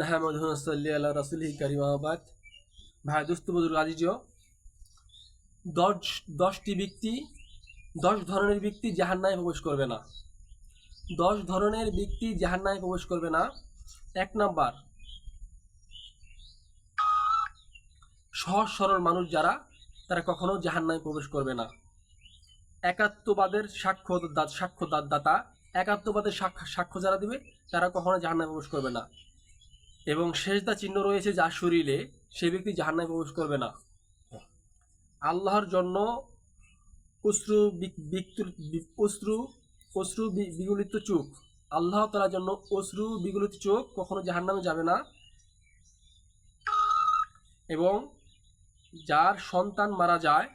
নাহমাদুহু ওয়া নুসাল্লি আলা রাসূলিল কারীম আম্মা বাদ। ভাই দোস্ত বুজুর্গ আজিজ, 10টি ব্যক্তি 10 ধরনের ব্যক্তি জাহান্নামে প্রবেশ করবে না। 10 ধরনের ব্যক্তি জাহান্নামে প্রবেশ করবে না। 1 নাম্বার, সহজ সরল মানুষ যারা, তারা কখনো জাহান্নামে প্রবেশ করবে না। একাত্মবাদের সাক্ষ্যদাতা, একাত্মবাদের সাক্ষ্য যারা দিবে তারা কখনো জাহান্নামে প্রবেশ করবে না। এবং সেজদা চিহ্ন রয়েছে যার শরীরে, সে ব্যক্তি জাহান্নামে প্রবেশ করবে না। আল্লাহর জন্য অশ্রু বিগলিত চোখ, আল্লাহ তাআলার জন্য অশ্রু বিগলিত চোখ কখনো জাহান্নামে যাবে না। এবং যার সন্তান মারা যায়,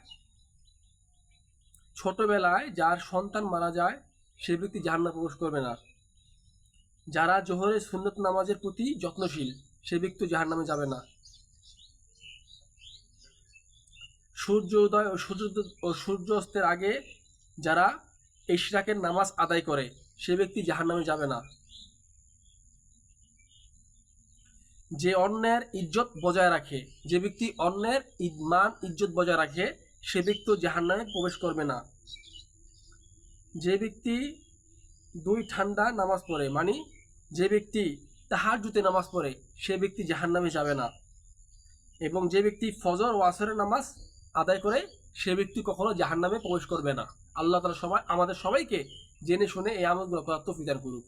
ছোটবেলায় যার সন্তান মারা যায়, সে ব্যক্তি জাহান্নামে প্রবেশ করবে না। যারা জোহরের সুন্নত নামাজের প্রতি যত্নশীল, সে ব্যক্তি জাহান্নামে যাবে না। সূর্য উদয় ও সূর্য অস্তের আগে যারা ইশরাকের নামাজ আদায় করে, সে ব্যক্তি জাহান্নামে যাবে না। যে অন্যের ইজ্জত বজায় রাখে, যে ব্যক্তি অন্যের মান ইজ্জত বজায় রাখে, সে ব্যক্তি জাহান্নামে প্রবেশ করবে না। যে ব্যক্তি 2 ঠান্ডা নামাজ পড়ে, মানে যে ব্যক্তি তাহাজ্জুদে নামাজ পড়ে, সে ব্যক্তি জাহান্নামে যাবে না। এবং যে ব্যক্তি ফজর ও আসরের নামাজ আদায় করে, সে ব্যক্তি কখনো জাহান্নামে প্রবেশ করবে না। আল্লাহ তাআলা আমাদের সবাইকে জেনে শুনে এই আমলগুলো করার তৌফিক দান করুক।